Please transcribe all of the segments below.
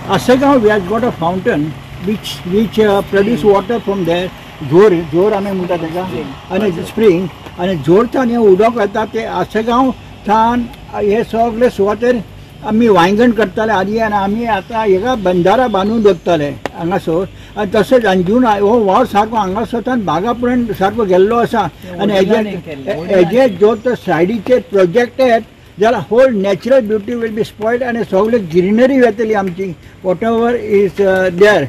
Asagaon we have got a fountain which produce water from there. जोर आमी म्हणटा तेका आनी स्प्रिंग आनी जोरच्यान हें उदक येता तें आसगांवच्यान हे सगळे सुवातेर आमी वांयगण करताले आदी आनी आमी आतां हेका बंधारा बांदून दवरताले हांगासर आनी तशेंच अंजून हो व्हाळ सारको हांगासरच्यान बागा पर्यंत सारको गेल्लो आसा आनी हेजे जो तो सायडीचे प्रोजेक्ट आहेत जाल्यार whole natural beauty will be spoiled आनी सगळे ग्रीनरी वयतली आमची whatever is there.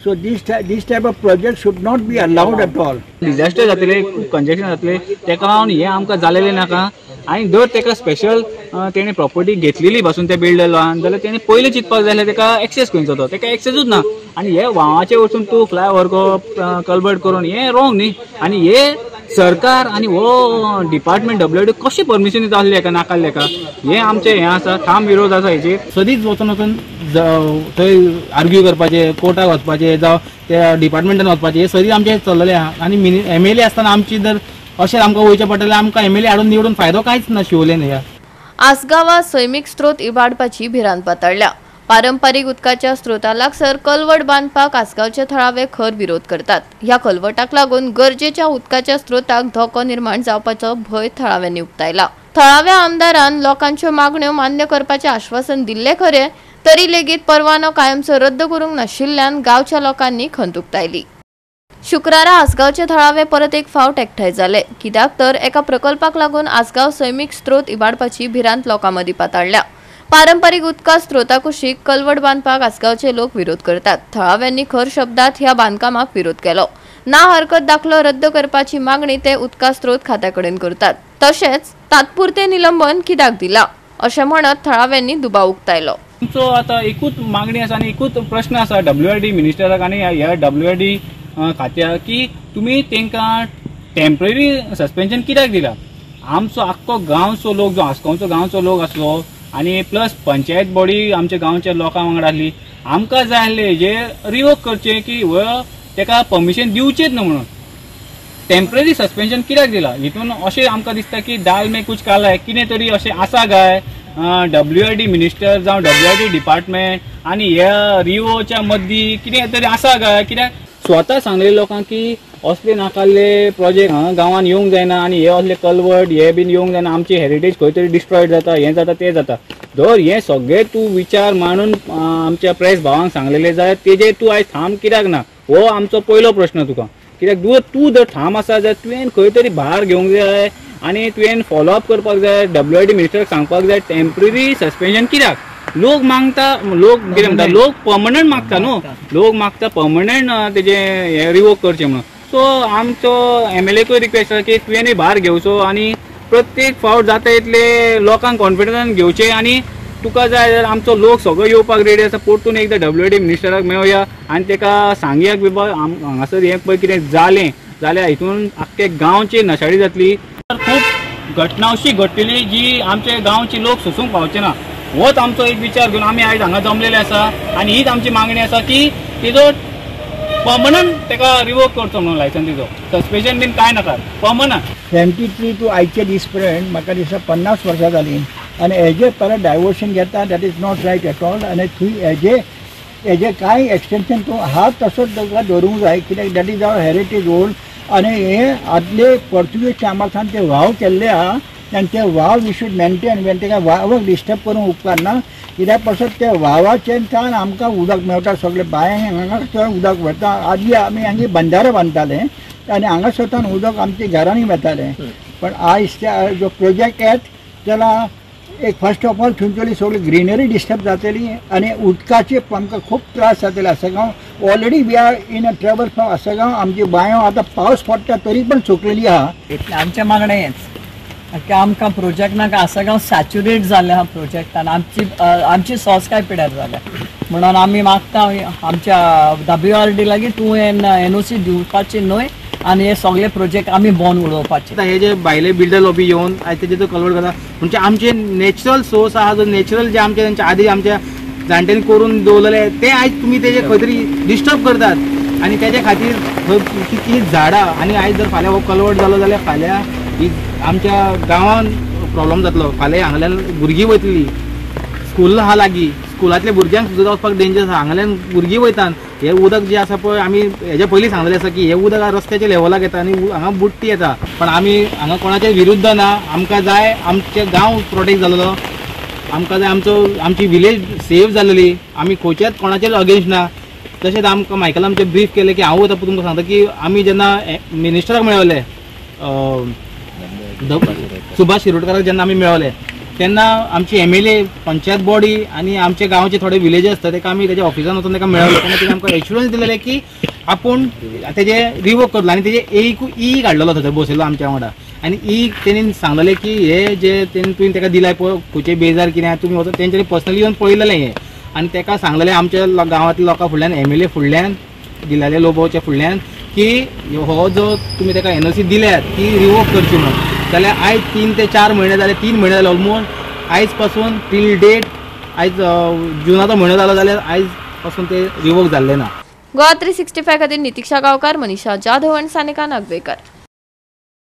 So this type of project should not be allowed at all. Disaster जातले खूप कंजेक्शन जातले तेका लागून हे आमकां जालेले नाका आनी जर तेका स्पेशल तेणे प्रॉपर्टी घेतलेली पासून त्या बिल्डरान जाल्यार तेणे पयलीं चिंतपाक जाय जाल्यार तेका एक्सेस खंयचो तो तेका एक्सेसूच ना आनी हे व्हावाचे वचून तूं फ्लायओव्हर को कल्वर्ट करून हे रॉंग न्ही आनी हे सरकार आनी हो डिपार्टमेंट WRD कशें परमिशन दिता आसलें हेका नाकाल्ले हेका हे आमचें हें आसा ठाम विरोध आसा हेचेर. सदींच वचून थंय आर्ग्यू करपाचें कोर्टाक वचपाचें जावं त्या डिपार्टमेंटान वचपाचें हे सदीं आमचें चल्लेलें आहा आनी MLA आसतना आमची जर अशें आमकां वयचें पडटलें आमकां MLA हाडून निवडून फायदो कांयच ना शिवोलेन ह्या. आसगांवां सैमीक स्त्रोत इबाडपाची भिरांत पातळ्ळ्या. पारंपारीक उदकाच्या स्त्रोता लागसर कलवट बांदपाक आसगांवचे थळावे खर विरोध करतात. ह्या कलवटाक लागून गरजेच्या उदकाच्या स्त्रोताक धोको निर्माण जावपाचो भंय थळाव्यांनी उक्तायला. थळाव्या आमदारान लोकांच्यो मागण्यो मान्य करपाचें आश्वासन दिल्लें खरें तरी लेगीत परवानो कायमचो रद्द करूंक नाशिल्ल्यान गांवच्या लोकांनी खंत उक्तायली. शुक्रारा आसगांवचे थळावे परत एक फावट एकठांय जाले कित्याक तर एका प्रकल्पाक लागून आसगांव सैमीक स्त्रोत इबाडपाची भिरांत लोकां मदीं पातळ्ळ्या. पारंपारीक उदका स्त्रोता कुशीक कलवट बांदपाक आसगांवचे लोक विरोध करतात. थळाव्यांनी खर शब्दात ह्या बांदकामाक विरोध केलो. ना हरकत दाखलो रद्द करपाची मागणी ते उदका स्त्रोत खात्या कडेन करतात. तशेंच तात्पुरते निलंबन कित्याक दिला अशें म्हणत थळाव्यांनी दुबाव उक्तायलो. आमचो आतां एकूच मागणी आसा आनी एकूच प्रश्न आसा WRD मिनिस्टराक आनी ह्या WRD खात्याक की तुमी तांकां टेम्पररी सस्पेन्शन कित्याक दिला. आमचो आख्खो गांवचो लोक जो आसगांवचो गांवचो लोक आसलो आनी प्लस पंचायत बॉडी आमच्या गांवच्या लोकां वांगडा आसली आमकां जाय आसलें हेजे रिवोक करचें की तेका परमिशन दिवचेच न्हू म्हणून टेम्पररी सस्पेन्शन कित्याक दिला. हितून अशें आमकां दिसता की दाल में कुछ काला है कितें तरी अशें आसा काय WRD मिनिस्टर जावं WRD डिपार्टमेंट आनी ह्या रिओच्या मदीं कितें तरी आसा काय कित्याक स्वता सांगलेले लोकांक की असले नाकाल्ले प्रोजेक्ट गांवांत येवंक जायना आनी हे असले कलवर्ट हे बीन येवंक जायना आमची हेरिटेज खंय तरी डिस्ट्रॉयड जाता हें जाता तें जाता. जर हे सगळे तूं विचार मांडून आमच्या प्रेस भावांक सांगलेले जाल्यार तेजेर तूं आयज ठाम कित्याक ना हो आमचो पयलो प्रश्न तुका. कित्याक तूं जर ठाम आसा जाल्यार तुवें खंय तरी भायर घेवंक जाय आनी तुवें फॉलोअप करपाक जाय. WRD मिनिस्टराक सांगपाक जाय टेम्पररी सस्पेन्शन कित्याक. लोक मागता लोक कितें म्हणटा लोक परमनंट मागता न्हू लोक मागता परमनंट तेजे हे रिवोक करचें म्हणून. सो आमचो MLAकूय रिक्वेस्ट आसा की तुवेंय भायर घेवचो आनी प्रत्येक फावट जाता इतले लोकांक कॉन्फिडन्सान घेवचें आनी तुका जाय जाल्यार आमचो लोक सगळो येवपाक रेडी आसा. परतून एकदां WRD मिनिस्टराक मेळुया आनी तेका सांगया की बाबा हांगासर हें पळय कितें जालें जाल्यार हितून आख्खे गांवची नशाळी जातली. खूब घटना अशी घडटली जी आमचे गांवचे लोक सोसूंक पावचे ना. होच आमचो एक विचार घेवन आमी आयज हांगा जमलेले आसा आनी हीच आमची मागणी आसा की तेजो परमनंट तेका रिवोक करचो म्हणून लायसन तेजो सस्पेन्शन बीन कांय नाका परमनंट. 73 टू आयचे दीस पर्यंत म्हाका दिसता 50 वर्सां जालीं आनी हेजे परत डायवर्शन घेता that is not right at all. आनी थंय हेजे कांय एक्सटेन्शन तूं आहा तसोच ताका दवरूंक जाय कित्याक that is our heritage old. आनी हे आदले पोर्तुगीज टायमासान ते वाव केल्ले आहा आनी ते वाव वी शूड मेंटेन तेका वावाक डिस्टर्ब करूंक उपकारना कित्याक पासत ते वावाच्यान आमकां उदक मेळटा सगळे बांयांक हांगा उदक वता. आदी आमी हांगा बंधारो बांदताले आनी हांगासरच्यान उदक आमच्या घरांनी वतालें पण आयज जो प्रोजेक्ट येत जाल्यार एक फर्स्ट ऑफ ऑल थंयसरली सगळी ग्रीनरी डिस्टर्ब जातली आनी उदकाचे आमकां खूब त्रास जातले. Assagao already we are in a trouble from Assagao. आमची बांयो आतां पावस पडटा तरी पण सुकलेली आहा. आमचें मागणें हेंच की आमकां प्रोजेक्ट नाका. आसगांव सॅच्युरेट जाल्लें आहा प्रोजेक्टान आमची सोस काय पिड्यार जाल्या म्हणून आमी मागता आमच्या WRD लागीं तूं NOC दिवपाची न्हय आनी हे सगळे प्रोजेक्ट आमी बंद उडोवपाचे. हे जे भायले बिल्डर लॉबी येवन आयज तेजे तो कलवट करता म्हणजे आमचे नॅचरल सोर्स आहा जो नॅचरल जे आमचे तेंच्या आदी आमच्या जाणट्यांनी करून दवरलेले ते आयज तुमी तेजे खंय तरी डिस्टर्ब करतात आनी तेजे खातीर कितलीं झाडां आनी आयज जर फाल्यां हो कलवट जालो जाल्यार फाल्यां आमच्या गांवांत प्रॉब्लेम जातलो. फाल्यां हांगल्यान भुरगीं वयतलीं स्कूल आहा लागीं स्कुलांतल्या भुरग्यांक सुद्दां वचपाक डेंजर आसा. हांगाल्यान भुरगीं वयतात, हे उदक जे आसा पळय आमी हेज्या पयलीं सांगलेलें आसा की हे उदक रस्त्याच्या लेवलाक येता आनी हांगा बुट्टी येता. पण आमी हांगा कोणाचे विरुद्ध ना. आमकां जाय आमचे गांव प्रोटेक्ट जालेलो, आमकां जाय आमची विलेज सेफ जालेली. आमी खंयच्याच कोणाचेच अगेन्स्ट ना. तशेंच आमकां मायकलान आमचे ब्रीफ केले की हांव आतां तुमकां सांगता की आमी जेन्ना मिनिस्टराक मेळवले, सुभाष शिरोडकराक जेन्ना आमी मेळवले तेन्ना आमची MLA, पंचायत बॉडी आनी आमचे गांवचे थोडे विलेज आसता तेका आमी तेज्या ऑफिसान वचून तेका मेळवले. तेन्ना तेणें आमकां एश्युरन्स दिलेले की आपूण तेजे रिवोक करतलो आनी तेजे ई काडलेलो थंय बसयलो आमच्या वांगडा. आनी तेणें सांगलेलें की हे जे तुवें तेका दिलाय पळय खंयचे बेजार कितें तुमी वचून तेंच्यांनी पर्सनली येवन पळयलेलें हें. आनी तेका सांगलेलें आमच्या गांवांतल्या लोकां फुडल्यान, MLA फुडल्यान, दिलाले लोबोच्या फुडल्यान की हो जो तुमी तेका NOC दिल्यात ती रिवोक करची म्हणून. जाल्यार आयज 3 ते 4 म्हयने जाले, 3 म्हयने जाले ऑलमोस्ट. आयज पासून टील डेट आयज जुनाचो म्हयनो जालो जाल्यार आयज पासून ते रिवोक जाल्ले ना. गोवा 365 खातीर नितीक्षा गांवकार, मनीषा जाधव आनी सानिका नागवेकर.